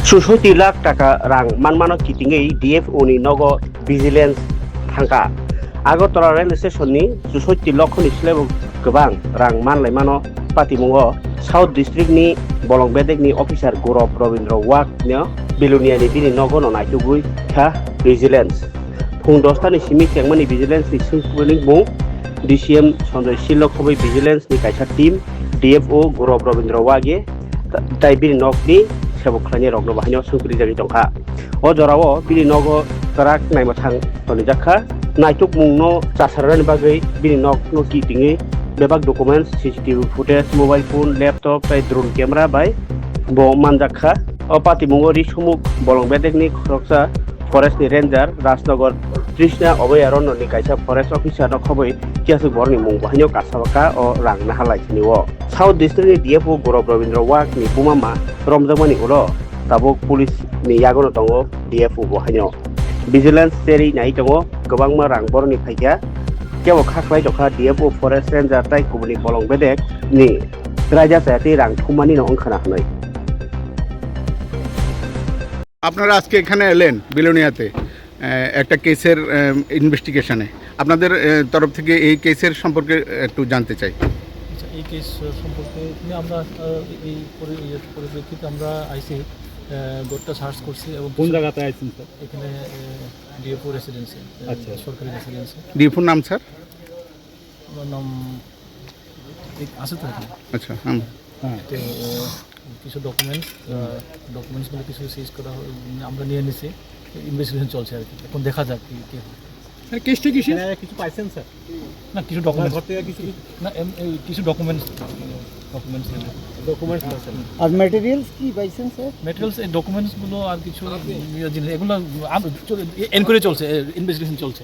67 लाख टाका रां मानमानो किटिङै DFOनि नगो vigilance थांखा Agartala rail स्टेशननि 67 लक्षनि सिलेबो गोबां रां मानलायमानो पातिमुङो साउथ डिस्ट्रिक्टनि बलंबेदेकनि अफिसार गौरव रवीन्द्र वाघनो बिलुनियानि दिनै नगनो नायथुगुइ खा भिजिलेन्स फुं 10टानि सिमि टेंमानि भिजिलेन्सनि सिंफुनि मुं DCM Sanjay सिलखबै भिजिलेन्सनि कायसा team DFO Gaurav Ravindra Wahge ताइ बिनि नगनि सेबख्लानि रगनो बाहायनो सुंख्रि जारि दंखा अ जरावो बिनि नगो तराक नायमाथां तनिजाखा नायथुक मुंनो चासारनि बागै बिनि नगनो किटिङै बेबाग documents CCTV footage mobile phone laptop ताइ ड्रोन कैमरा बाय बो मानजाखा अ पातिमुङो रिसुमुक बलंबेदेकनि खरकसा फरेस्टनि रेन्जार राजनगर कृष्णा अभयारण्यनि कायसा फरेस्ट अफिसार खबै कियासु बरनि मुं बाहायनो कासाबाका अ रांना हालायथिनिवो साउथ डिस्ट्रिक्टनि DFO गौरव रवीन्द्र वाघनि बुमामा रमजामानि उलो ताबुक पुलिसनि यागनो दङो DFO बाहायनो भिजिलेन्स सेरि नाय दङो गोबांमा रां बरनि फायगा केव खाख्लाय दखा DFO फरेस्ट रेन्जार ताइ कुबनि बलंबेदेक नि राजा सायाति रां थुमानि न अंखाना हनै আপনারা আজকে এখানে এলেন বিলোনিয়াতে একটা কেসের ইনভেস্টিগেশনে আপনাদের তরফ থেকে এই কেসের সম্পর্কে একটু জানতে চাই। আচ্ছা, এই কেস সম্পর্কে আমরা এই পরিপ্রেক্ষিতে আমরা আইসি বোর্ডটা সার্চ করছি এবং কোন জায়গাতে আইছেন স্যার? এখানে DFO রেসিডেন্সি, আচ্ছা, সরকারি রেসিডেন্সি। ডিএফওর নাম স্যার? আমার নাম আছে তো এখানে। আচ্ছা, হ্যাঁ। তো কিছু ডকুমেন্টসগুলো কিছু সিজ করা আমরা নিয়ে নিছি, ইনভেস্টিগেশন চলছে আর কি। এখন দেখা যাক কি কি হয়। স্যার কেসটা কি কিছু পাইছেন স্যার? না, কিছু ডকুমেন্টস ঘর থেকে কিছু না, কিছু ডকুমেন্টস পাইছেন। আর ম্যাটেরিয়ালস কি পাইছেন স্যার? ম্যাটেরিয়ালস এই ডকুমেন্টসগুলো আর কিছু জিনিস এগুলো এনকোয়ারি চলছে, ইনভেস্টিগেশন চলছে।